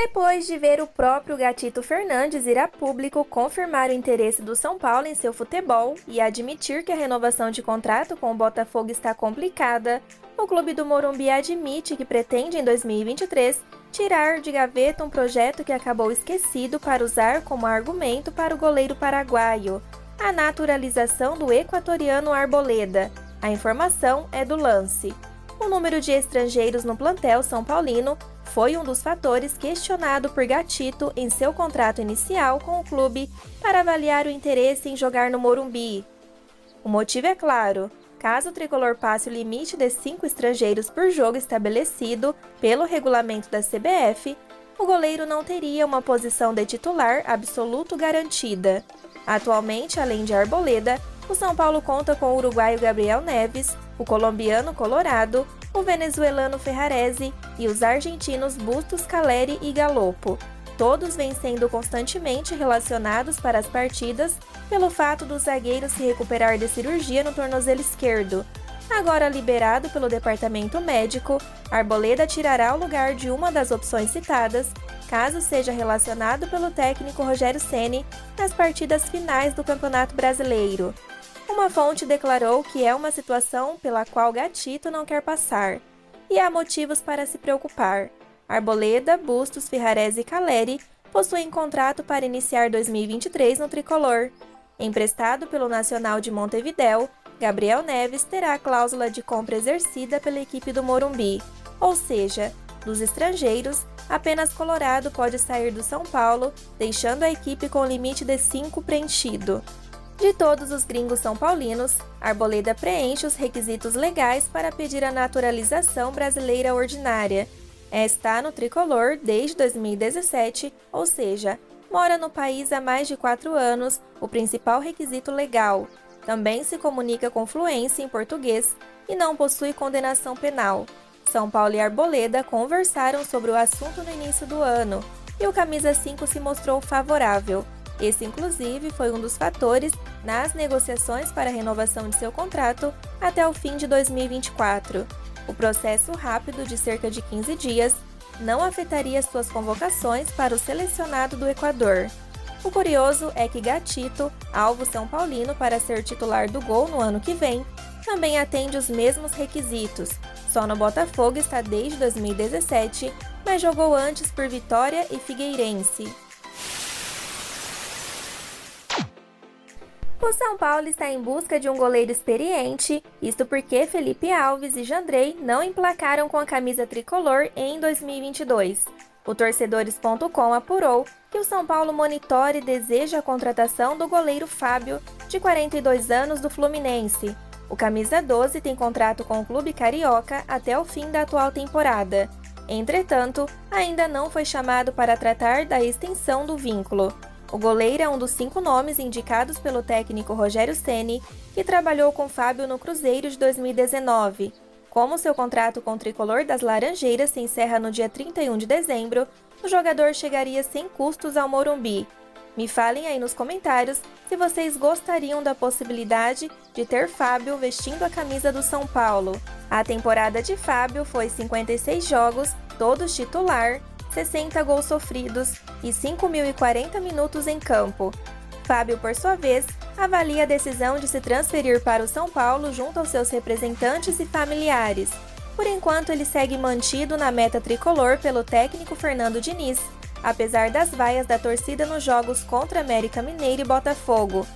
Depois de ver o próprio Gatito Fernandes ir a público confirmar o interesse do São Paulo em seu futebol e admitir que a renovação de contrato com o Botafogo está complicada, o clube do Morumbi admite que pretende, em 2023, tirar de gaveta um projeto que acabou esquecido para usar como argumento para o goleiro paraguaio, a naturalização do equatoriano Arboleda. A informação é do Lance. O número de estrangeiros no plantel são paulino foi um dos fatores questionado por Gatito em seu contrato inicial com o clube para avaliar o interesse em jogar no Morumbi. O motivo é claro: caso o tricolor passe o limite de 5 estrangeiros por jogo estabelecido pelo regulamento da CBF, o goleiro não teria uma posição de titular absoluto garantida. Atualmente, além de Arboleda, o São Paulo conta com o uruguaio Gabriel Neves, o colombiano Colorado, o venezuelano Ferrarese e os argentinos Bustos, Caleri e Galopo. Todos vêm sendo constantemente relacionados para as partidas pelo fato do zagueiro se recuperar de cirurgia no tornozelo esquerdo. Agora liberado pelo departamento médico, Arboleda tirará o lugar de uma das opções citadas, caso seja relacionado pelo técnico Rogério Ceni nas partidas finais do Campeonato Brasileiro. Uma fonte declarou que é uma situação pela qual Gatito não quer passar, e há motivos para se preocupar. Arboleda, Bustos, Ferrarese e Caleri possuem contrato para iniciar 2023 no tricolor. Emprestado pelo Nacional de Montevidéu, Gabriel Neves terá a cláusula de compra exercida pela equipe do Morumbi, ou seja, dos estrangeiros, apenas Colorado pode sair do São Paulo, deixando a equipe com o limite de 5 preenchido. De todos os gringos são paulinos, Arboleda preenche os requisitos legais para pedir a naturalização brasileira ordinária. Está no tricolor desde 2017, ou seja, mora no país há mais de 4 anos, o principal requisito legal. Também se comunica com fluência em português e não possui condenação penal. São Paulo e Arboleda conversaram sobre o assunto no início do ano, e o camisa 5 se mostrou favorável. Esse, inclusive, foi um dos fatores nas negociações para a renovação de seu contrato até o fim de 2024. O processo rápido de cerca de 15 dias não afetaria suas convocações para o selecionado do Equador. O curioso é que Gatito, alvo são paulino para ser titular do Gol no ano que vem, também atende os mesmos requisitos. Só no Botafogo está desde 2017, mas jogou antes por Vitória e Figueirense. O São Paulo está em busca de um goleiro experiente, isto porque Felipe Alves e Jandrei não emplacaram com a camisa tricolor em 2022. O Torcedores.com apurou que o São Paulo monitora e deseja a contratação do goleiro Fábio, de 42 anos, do Fluminense. O camisa 12 tem contrato com o clube carioca até o fim da atual temporada. Entretanto, ainda não foi chamado para tratar da extensão do vínculo. O goleiro é um dos 5 nomes indicados pelo técnico Rogério Ceni, que trabalhou com Fábio no Cruzeiro de 2019. Como seu contrato com o tricolor das Laranjeiras se encerra no dia 31 de dezembro, o jogador chegaria sem custos ao Morumbi. Me falem aí nos comentários se vocês gostariam da possibilidade de ter Fábio vestindo a camisa do São Paulo. A temporada de Fábio foi 56 jogos, todos titular, 60 gols sofridos e 5.040 minutos em campo. Fábio, por sua vez, avalia a decisão de se transferir para o São Paulo junto aos seus representantes e familiares. Por enquanto, ele segue mantido na meta tricolor pelo técnico Fernando Diniz, apesar das vaias da torcida nos jogos contra América Mineiro e Botafogo.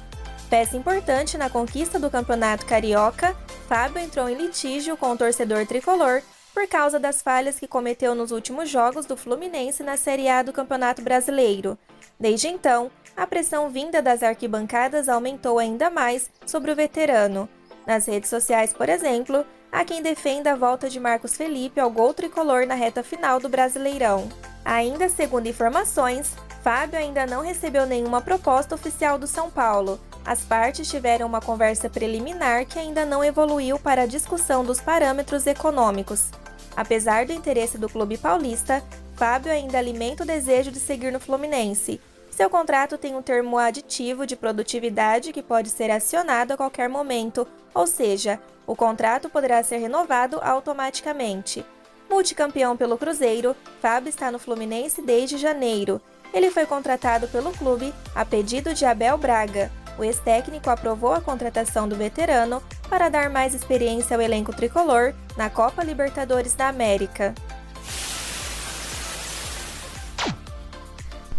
Peça importante na conquista do Campeonato Carioca, Fábio entrou em litígio com o torcedor tricolor por causa das falhas que cometeu nos últimos jogos do Fluminense na Série A do Campeonato Brasileiro. Desde então, a pressão vinda das arquibancadas aumentou ainda mais sobre o veterano. Nas redes sociais, por exemplo, há quem defenda a volta de Marcos Felipe ao gol tricolor na reta final do Brasileirão. Ainda segundo informações, Fábio ainda não recebeu nenhuma proposta oficial do São Paulo. As partes tiveram uma conversa preliminar que ainda não evoluiu para a discussão dos parâmetros econômicos. Apesar do interesse do clube paulista, Fábio ainda alimenta o desejo de seguir no Fluminense. Seu contrato tem um termo aditivo de produtividade que pode ser acionado a qualquer momento, ou seja, o contrato poderá ser renovado automaticamente. Multicampeão pelo Cruzeiro, Fábio está no Fluminense desde janeiro. Ele foi contratado pelo clube a pedido de Abel Braga. O ex-técnico aprovou a contratação do veterano para dar mais experiência ao elenco tricolor na Copa Libertadores da América.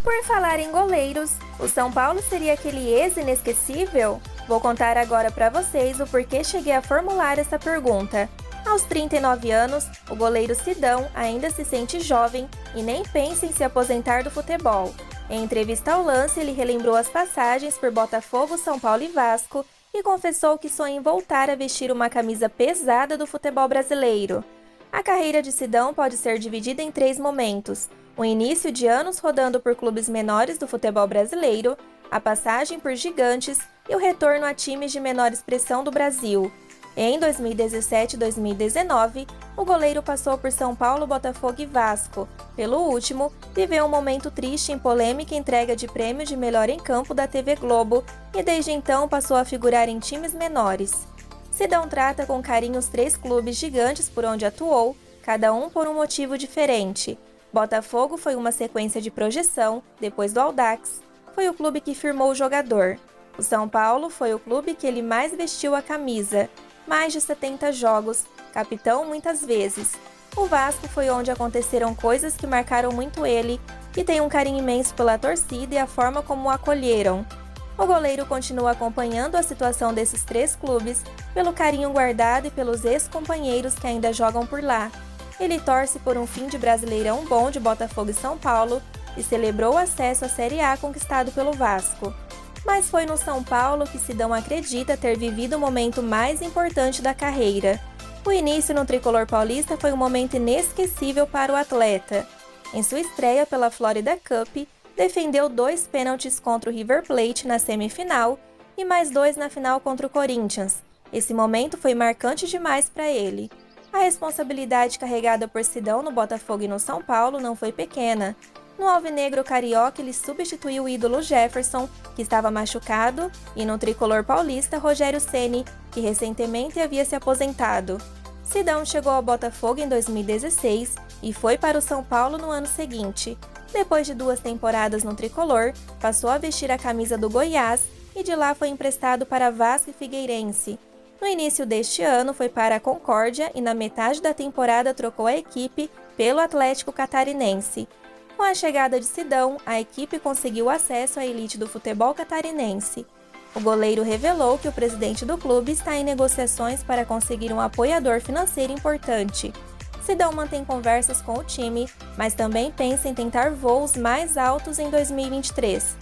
Por falar em goleiros, o São Paulo seria aquele ex-inesquecível? Vou contar agora para vocês o porquê cheguei a formular essa pergunta. Aos 39 anos, o goleiro Sidão ainda se sente jovem e nem pensa em se aposentar do futebol. Em entrevista ao Lance, ele relembrou as passagens por Botafogo, São Paulo e Vasco e confessou que sonha em voltar a vestir uma camisa pesada do futebol brasileiro. A carreira de Sidão pode ser dividida em 3 momentos: o início de anos rodando por clubes menores do futebol brasileiro, a passagem por gigantes e o retorno a times de menor expressão do Brasil. Em 2017 e 2019, o goleiro passou por São Paulo, Botafogo e Vasco. Pelo último, viveu um momento triste em polêmica entrega de prêmio de melhor em campo da TV Globo e desde então passou a figurar em times menores. Sidão trata com carinho os 3 clubes gigantes por onde atuou, cada um por um motivo diferente. Botafogo foi uma sequência de projeção, depois do Audax. Foi o clube que firmou o jogador. O São Paulo foi o clube que ele mais vestiu a camisa. Mais de 70 jogos, capitão muitas vezes. O Vasco foi onde aconteceram coisas que marcaram muito ele e tem um carinho imenso pela torcida e a forma como o acolheram. O goleiro continua acompanhando a situação desses 3 clubes pelo carinho guardado e pelos ex-companheiros que ainda jogam por lá. Ele torce por um fim de Brasileirão bom de Botafogo e São Paulo e celebrou o acesso à Série A conquistado pelo Vasco. Mas foi no São Paulo que Sidão acredita ter vivido o momento mais importante da carreira. O início no tricolor paulista foi um momento inesquecível para o atleta. Em sua estreia pela Florida Cup, defendeu 2 pênaltis contra o River Plate na semifinal e mais 2 na final contra o Corinthians. Esse momento foi marcante demais para ele. A responsabilidade carregada por Sidão no Botafogo e no São Paulo não foi pequena. No alvinegro carioca, ele substituiu o ídolo Jefferson, que estava machucado, e no tricolor paulista, Rogério Ceni, que recentemente havia se aposentado. Sidão chegou ao Botafogo em 2016 e foi para o São Paulo no ano seguinte. Depois de 2 temporadas no tricolor, passou a vestir a camisa do Goiás e de lá foi emprestado para Vasco e Figueirense. No início deste ano, foi para a Concórdia e na metade da temporada trocou a equipe pelo Atlético Catarinense. Com a chegada de Sidão, a equipe conseguiu acesso à elite do futebol catarinense. O goleiro revelou que o presidente do clube está em negociações para conseguir um apoiador financeiro importante. Sidão mantém conversas com o time, mas também pensa em tentar voos mais altos em 2023.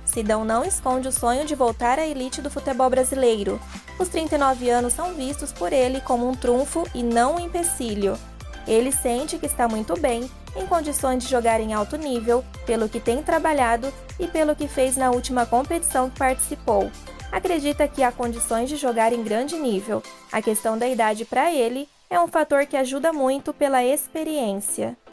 Sidão não esconde o sonho de voltar à elite do futebol brasileiro. Os 39 anos são vistos por ele como um trunfo e não um empecilho. Ele sente que está muito bem, em condições de jogar em alto nível, pelo que tem trabalhado e pelo que fez na última competição que participou. Acredita que há condições de jogar em grande nível. A questão da idade para ele é um fator que ajuda muito pela experiência.